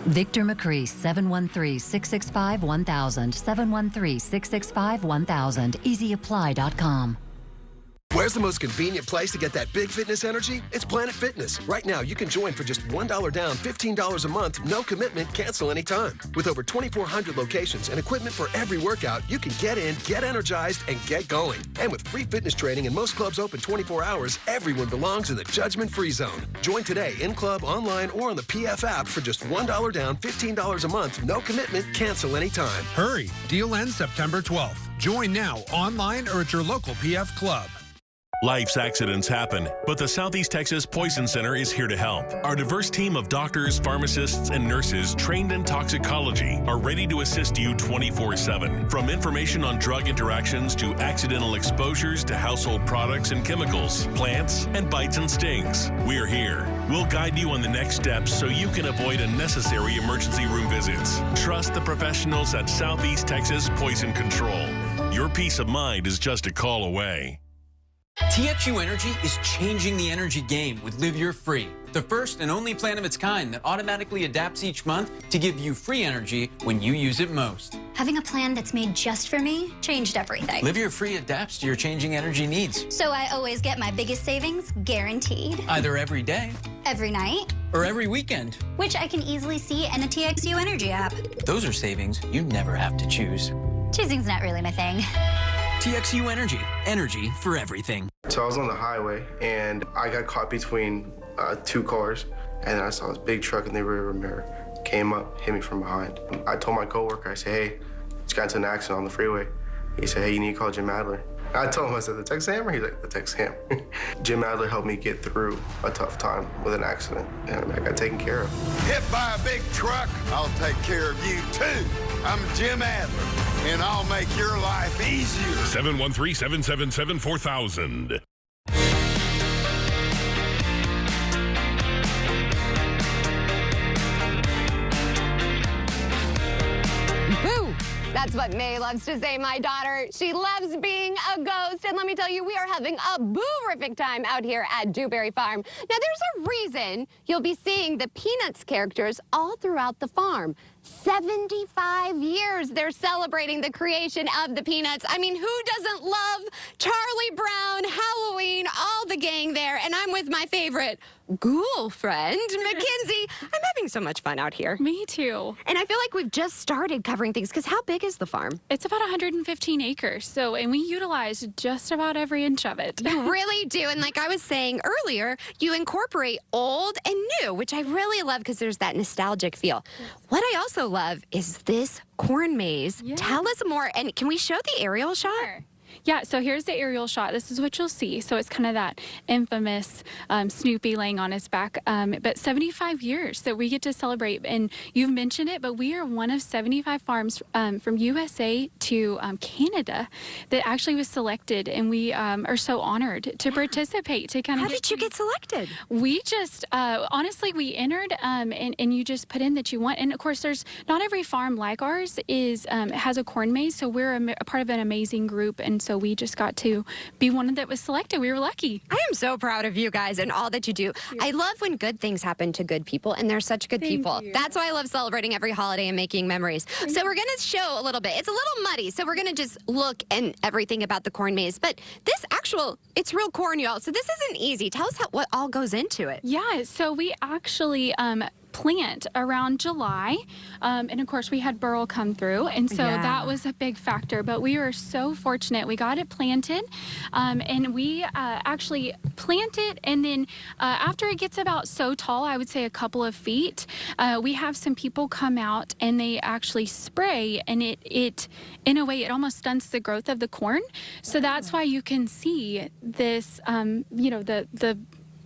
Victor McCrease, 713-665-1000, 713-665-1000, easyapply.com. Where's the most convenient place to get that big fitness energy? It's Planet Fitness. Right now, you can join for just $1 down, $15 a month, no commitment, cancel anytime. With over 2,400 locations and equipment for every workout, you can get in, get energized, and get going. And with free fitness training and most clubs open 24 hours, everyone belongs in the judgment-free zone. Join today in club, online, or on the PF app for just $1 down, $15 a month, no commitment, cancel anytime. Hurry! Deal ends September 12th. Join now, online or at your local PF club. Life's accidents happen, but the Southeast Texas Poison Center is here to help. Our diverse team of doctors, pharmacists, and nurses trained in toxicology are ready to assist you 24/7. From information on drug interactions to accidental exposures to household products and chemicals, plants, and bites and stings. We're here. We'll guide you on the next steps so you can avoid unnecessary emergency room visits. Trust the professionals at Southeast Texas Poison Control. Your peace of mind is just a call away. TXU Energy is changing the energy game with Live Your Free, the first and only plan of its kind that automatically adapts each month to give you free energy when you use it most. Having a plan that's made just for me changed everything. Live Your Free adapts to your changing energy needs. So I always get my biggest savings guaranteed. Either every day, every night, or every weekend. Which I can easily see in the TXU Energy app. Those are savings you never have to choose. Choosing's not really my thing. TXU Energy. Energy for everything. So I was on the highway, and I got caught between two cars, and I saw this big truck in the rearview mirror. Came up, hit me from behind. I told my coworker, I said, hey, just got into an accident on the freeway. He said, hey, you need to call Jim Adler. I told him, I said, the Texas Hammer? He's like, the Texas Hammer. Jim Adler helped me get through a tough time with an accident, and I got taken care of. Hit by a big truck, I'll take care of you too. I'm Jim Adler, and I'll make your life easier. 713-777-4000. Boo! That's what May loves to say, my daughter. She loves being a ghost. And let me tell you, we are having a boo-rific time out here at Dewberry Farm. Now, there's a reason you'll be seeing the Peanuts characters all throughout the farm. 75 years they're celebrating the creation of the Peanuts. I mean, who doesn't love Charlie Brown, Halloween, all the gang there? And I'm with my favorite ghoul friend, Mackenzie. I'm having so much fun out here. Me too. And I feel like we've just started covering things, because how big is the farm? It's about 115 acres, and we utilize just about every inch of it. You really do. And like I was saying earlier, you incorporate old and new, which I really love because there's that nostalgic feel. What I also love is this corn maze. Yeah. Tell us more. And can we show the aerial shot? Sure. Yeah, so here's the aerial shot. This is what you'll see. So it's kind of that infamous Snoopy laying on his back. But 75 years that we get to celebrate. And you've mentioned it, but we are one of 75 farms from USA to Canada that actually was selected. And we are so honored to participate. To kind of How did you get selected? We just, honestly, we entered and you just put in that you want. And of course, there's not every farm like ours has a corn maze. So we're a part of an amazing group. And so we just got to be one that was selected. We were lucky. I am so proud of you guys and all that you do. I love when good things happen to good people, and they're such good people. That's why I love celebrating every holiday and making memories. So we're going to show a little bit. It's a little muddy, so we're going to just look and everything about the corn maze. But this it's real corn, y'all. So this isn't easy. Tell us what all goes into it. Yeah, so we actually plant around July, and of course we had Burl come through, and so that was a big factor, but we were so fortunate. We got it planted, and we actually plant it, and then after it gets about so tall, I would say a couple of feet, we have some people come out and they actually spray, and it in a way it almost stunts the growth of the corn. So that's why you can see this the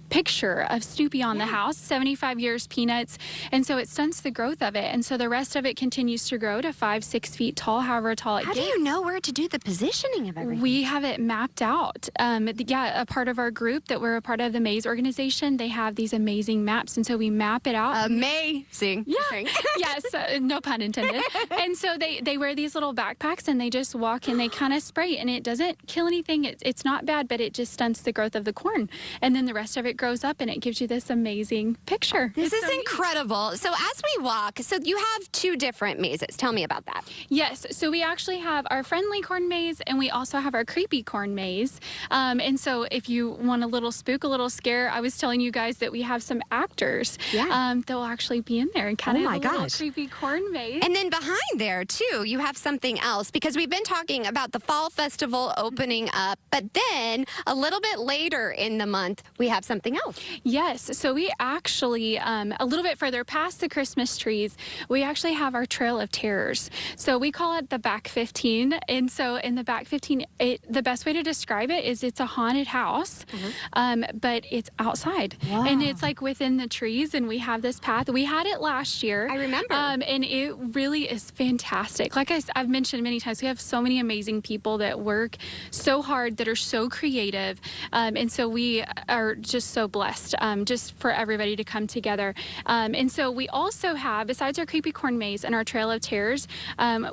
picture of Snoopy on the house, 75 years peanuts, and so it stunts the growth of it, and so the rest of it continues to grow to 5-6 feet tall, however tall it gets. How do you know where to do the positioning of everything? We have it mapped out. A part of our group that we're a part of, the Maze organization, they have these amazing maps, and so we map it out. Amazing. Yeah. Yes, no pun intended. And so they wear these little backpacks, and they just walk and they kind of spray, and it doesn't kill anything. It's not bad, but it just stunts the growth of the corn, and then the rest of it grows up, and it gives you this amazing picture. This is incredible. So as we walk, so you have 2 different mazes. Tell me about that. Yes, so we actually have our friendly corn maze, and we also have our creepy corn maze. And so if you want a little spook, a little scare, I was telling you guys that we have some actors that will actually be in there and kind of a little creepy corn maze. And then behind there too, you have something else, because we've been talking about the Fall Festival opening up, but then a little bit later in the month, we have something else. Yes, so we actually, a little bit further past the Christmas trees, we actually have our Trail of Terrors. So we call it the Back 15. And so in the Back 15, the best way to describe it is it's a haunted house, but it's outside. Wow. And it's like within the trees, and we have this path. We had it last year. I remember. And it really is fantastic. Like I've mentioned many times, we have so many amazing people that work so hard, that are so creative. And so we are just so blessed. Just for everybody to come together. And so we also have, besides our Creepy Corn Maze and our Trail of Terrors,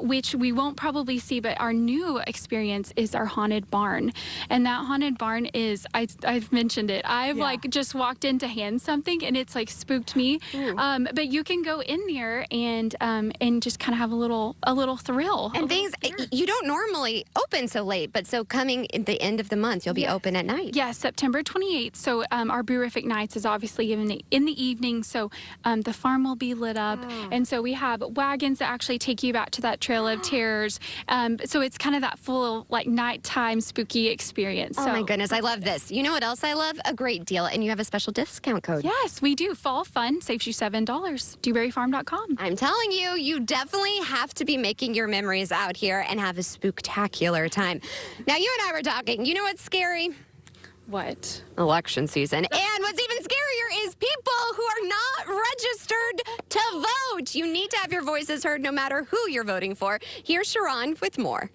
which we won't probably see, but our new experience is our Haunted Barn. And that Haunted Barn is, I've mentioned it, I've just walked in to hand something, and it's like spooked me. But you can go in there and just kind of have a little thrill. And things, you don't normally open so late, but so coming at the end of the month, you'll be open at night. Yes, September 28th. So our Burific Nights is obviously in the evening, so the farm will be lit up, and so we have wagons that actually take you back to that Trail of Terrors. So it's kind of that full like nighttime spooky experience. Oh my goodness, I love this. You know what else I love? A great deal, and you have a special discount code. Yes, we do. Fall Fun saves you $7. DewberryFarm.com. I'm telling you, you definitely have to be making your memories out here and have a spooktacular time. Now, you and I were talking. You know what's scary? What? Election season. And what's even scarier is people who are not registered to vote. You need to have your voices heard no matter who you're voting for. Here's Sharon with more.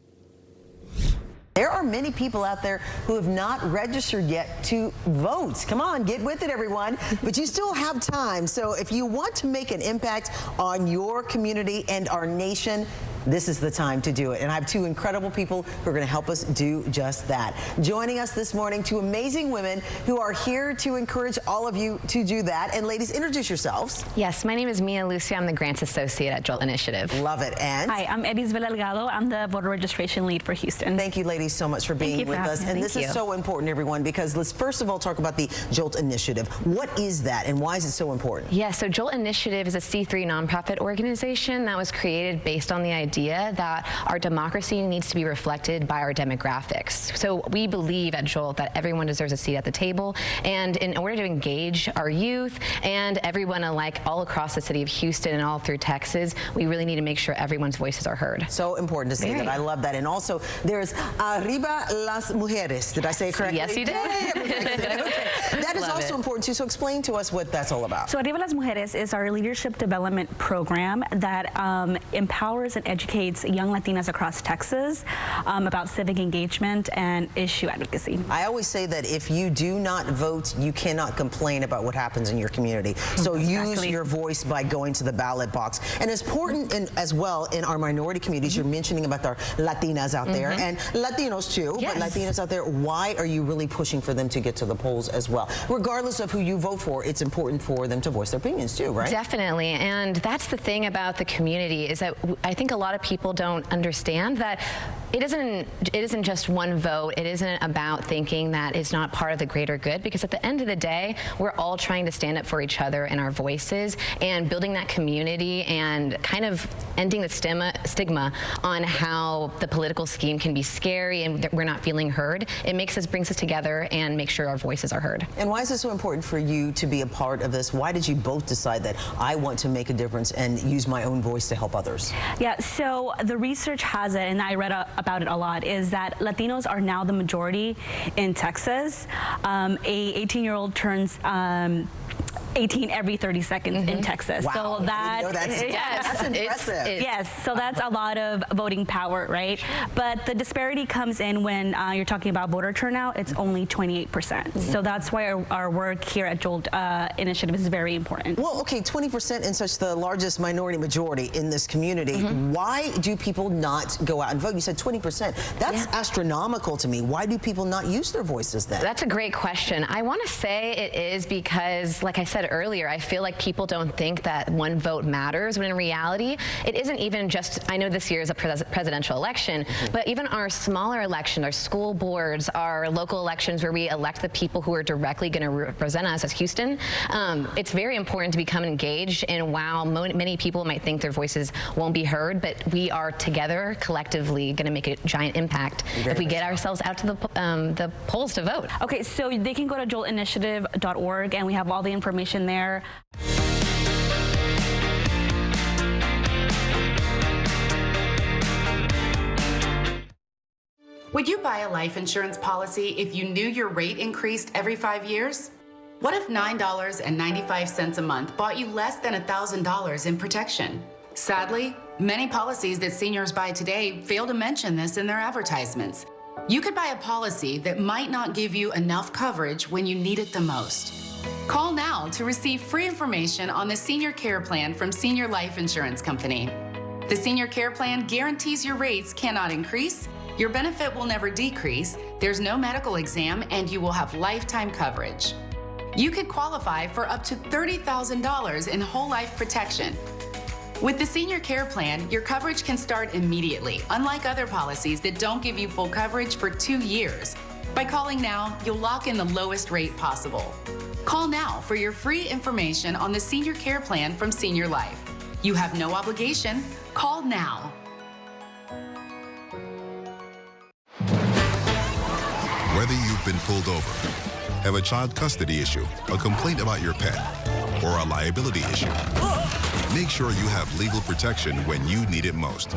There are many people out there who have not registered yet to vote. Come on, get with it, everyone. But you still have time. So if you want to make an impact on your community and our nation, this is the time to do it. And I have 2 incredible people who are going to help us do just that. Joining us this morning, 2 amazing women who are here to encourage all of you to do that. And ladies, introduce yourselves. Yes, my name is Mia Lucia. I'm the Grants Associate at Jolt Initiative. Love it. And? Hi, I'm Edisabel Delgado. I'm the voter registration lead for Houston. Thank you, ladies, so much for being with us. And this is so important, everyone, because let's first of all talk about the Jolt Initiative. What is that, and why is it so important? Yeah, so Jolt Initiative is a C3 nonprofit organization that was created based on the idea that our democracy needs to be reflected by our demographics. So we believe at Jolt that everyone deserves a seat at the table, and in order to engage our youth and everyone alike all across the city of Houston and all through Texas, we really need to make sure everyone's voices are heard. So important to say that. I love that. And also, there's Arriba las Mujeres. Did I say it correctly? Yes, you did. That is also important too. So explain to us what that's all about. So Arriba las Mujeres is our leadership development program that empowers and educates educates young Latinas across Texas about civic engagement and issue advocacy. I always say that if you do not vote, you cannot complain about what happens in your community. So use your voice by going to the ballot box. And it's important as well in our minority communities. You're mentioning about our Latinas out there and Latinos too, but Latinas out there, why are you really pushing for them to get to the polls as well? Regardless of who you vote for, it's important for them to voice their opinions too, right? Definitely, and that's the thing about the community is that I think a lot of people don't understand that it isn't just one vote. It isn't about thinking that it's not part of the greater good, because at the end of the day, we're all trying to stand up for each other and our voices and building that community and kind of ending the stigma on how the political scheme can be scary and that we're not feeling heard. It brings us together and makes sure our voices are heard. And why is it so important for you to be a part of this? Why did you both decide that I want to make a difference and use my own voice to help others? Yeah, so the research has it, and I read about it a lot, is that Latinos are now the majority in Texas. A 18-year-old turns 18 every 30 seconds in Texas. Wow. So that's impressive. Yes, so that's a lot of voting power, right? But the disparity comes in when you're talking about voter turnout. It's only 28%. So that's why our work here at Jolt Initiative is very important. Well, okay, 20% in such the largest minority majority in this community. Why do people not go out and vote? You said 20%. That's astronomical to me. Why do people not use their voices then? That's a great question. I want to say it is because, like I said earlier, I feel like people don't think that one vote matters, when in reality, it isn't even just, I know this year is a presidential election, but even our smaller elections, our school boards, our local elections where we elect the people who are directly going to represent us as Houston, it's very important to become engaged. And while many people might think their voices won't be heard, but we are together, collectively, going to make a giant impact if we get ourselves out to the polls to vote. Okay, so they can go to joltinitiative.org, and we have all the information there. Would you buy a life insurance policy if you knew your rate increased every 5 years? What if $9.95 a month bought you less than $1,000 in protection? Sadly, many policies that seniors buy today fail to mention this in their advertisements. You could buy a policy that might not give you enough coverage when you need it the most. Call now to receive free information on the Senior Care Plan from Senior Life Insurance Company. The Senior Care Plan guarantees your rates cannot increase, your benefit will never decrease, there's no medical exam, and you will have lifetime coverage. You could qualify for up to $30,000 in whole life protection. With the Senior Care Plan, your coverage can start immediately, unlike other policies that don't give you full coverage for 2 years. By calling now, you'll lock in the lowest rate possible. Call now for your free information on the Senior Care Plan from Senior Life. You have no obligation. Call now. Whether you've been pulled over, have a child custody issue, a complaint about your pet, or a liability issue, make sure you have legal protection when you need it most.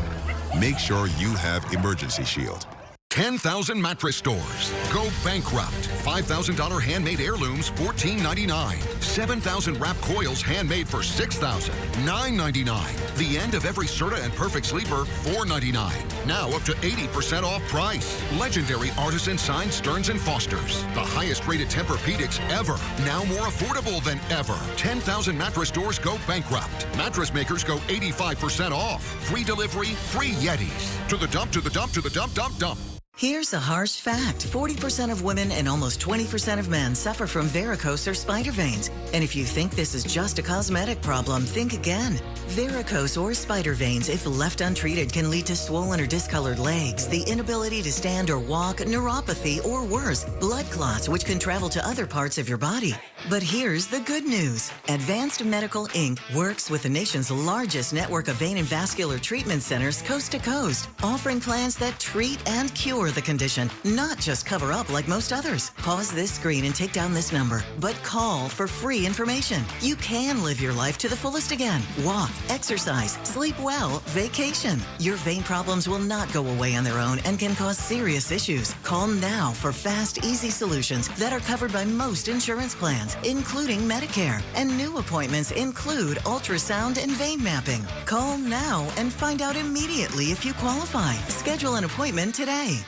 Make sure you have Emergency Shield. 10,000 mattress stores go bankrupt. $5,000 handmade heirlooms, $14.99. 7,000 wrap coils handmade for $6,000, $9.99. The end of every Serta and Perfect Sleeper, $4.99. Now up to 80% off price. Legendary artisan signed Stearns & Foster's. The highest rated Tempur-Pedics ever. Now more affordable than ever. 10,000 mattress stores go bankrupt. Mattress makers go 85% off. Free delivery, free Yetis. To the dump, to the dump, to the dump, dump, dump. Here's a harsh fact. 40% of women and almost 20% of men suffer from varicose or spider veins. And if you think this is just a cosmetic problem, think again. Varicose or spider veins, if left untreated, can lead to swollen or discolored legs, the inability to stand or walk, neuropathy, or worse, blood clots, which can travel to other parts of your body. But here's the good news. Advanced Medical Inc. works with the nation's largest network of vein and vascular treatment centers coast to coast, offering plans that treat and cure cure the condition, not just cover up like most others. Pause this screen and take down this number, but call for free information. You can live your life to the fullest again. Walk, exercise, sleep well, vacation. Your vein problems will not go away on their own and can cause serious issues. Call now for fast, easy solutions that are covered by most insurance plans, including Medicare. And new appointments include ultrasound and vein mapping. Call now and find out immediately if you qualify. Schedule an appointment today.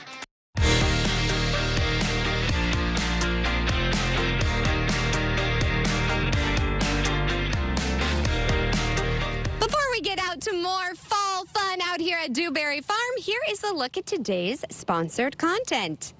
Before we get out to more fall fun out here at Dewberry Farm, here is a look at today's sponsored content.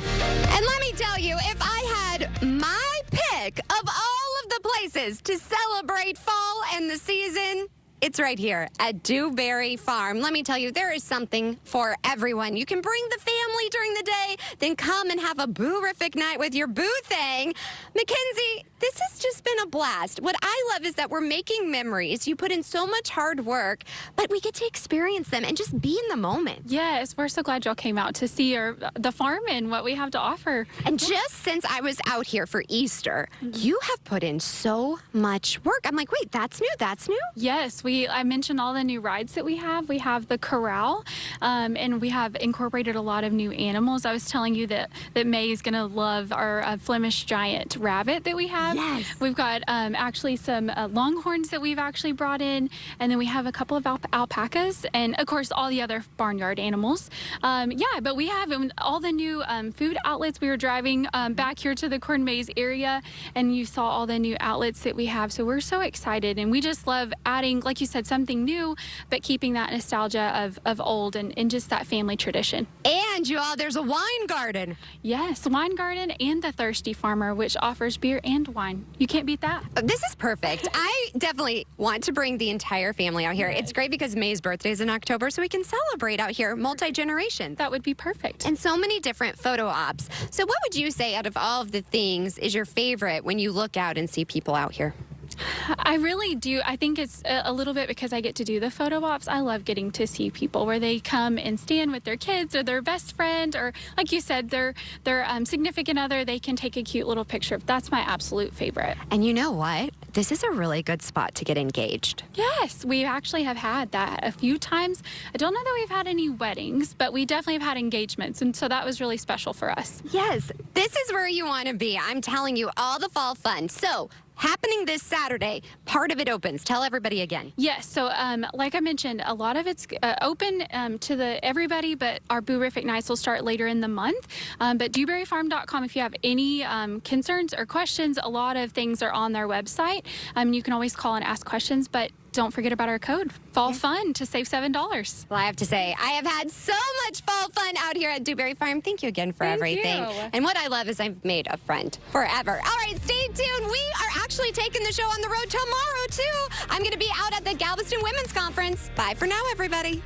And let me tell you, if I had my pick of all of the places to celebrate fall and the season, it's right here at Dewberry Farm. Let me tell you, there is something for everyone. You can bring the family during the day, then come and have a boo-rific night with your boo thing. Mackenzie, this has just been a blast. What I love is that we're making memories. You put in so much hard work, but we get to experience them and just be in the moment. Yes, we're so glad y'all came out to see the farm and what we have to offer. And just since I was out here for Easter, you have put in so much work. I'm like, wait, that's new? That's new? Yes, I mentioned all the new rides that we have. We have the corral, and we have incorporated a lot of new animals. I was telling you that May is going to love our Flemish giant rabbit that we have. Yes. We've got actually some longhorns that we've actually brought in, and then we have a couple of alpacas, and of course all the other barnyard animals. But we have all the new food outlets. We were driving back here to the corn maze area, and you saw all the new outlets that we have. So we're so excited, and we just love adding, like you said, something new, but keeping that nostalgia of old and just that family tradition. And you all, there's a wine garden. Yes, wine garden and the Thirsty Farmer, which offers beer and wine. You can't beat that. This is perfect. I definitely want to bring the entire family out here. It's great because May's birthday is in October, so we can celebrate out here, multi-generation. That would be perfect. And so many different photo ops. So what would you say out of all of the things is your favorite when you look out and see people out here? I really do. I think it's a little bit because I get to do the photo ops. I love getting to see people where they come and stand with their kids or their best friend, or like you said, their significant other. They can take a cute little picture. That's my absolute favorite. And you know what? This is a really good spot to get engaged. Yes, we actually have had that a few times. I don't know that we've had any weddings, but we definitely have had engagements, and so that was really special for us. Yes, this is where you want to be. I'm telling you, all the fall fun. So, happening this Saturday, part of it opens. Tell everybody again. Yes, so like I mentioned, a lot of it's open to everybody, but our Boo-rific nights will start later in the month. But dewberryfarm.com, if you have any concerns or questions, a lot of things are on their website. You can always call and ask questions, but don't forget about our code, Fall Fun, to save $7. Well, I have to say, I have had so much fall fun out here at Dewberry Farm. Thank you again for everything. And what I love is I've made a friend forever. All right, stay tuned. We are actually taking the show on the road tomorrow, too. I'm going to be out at the Galveston Women's Conference. Bye for now, everybody.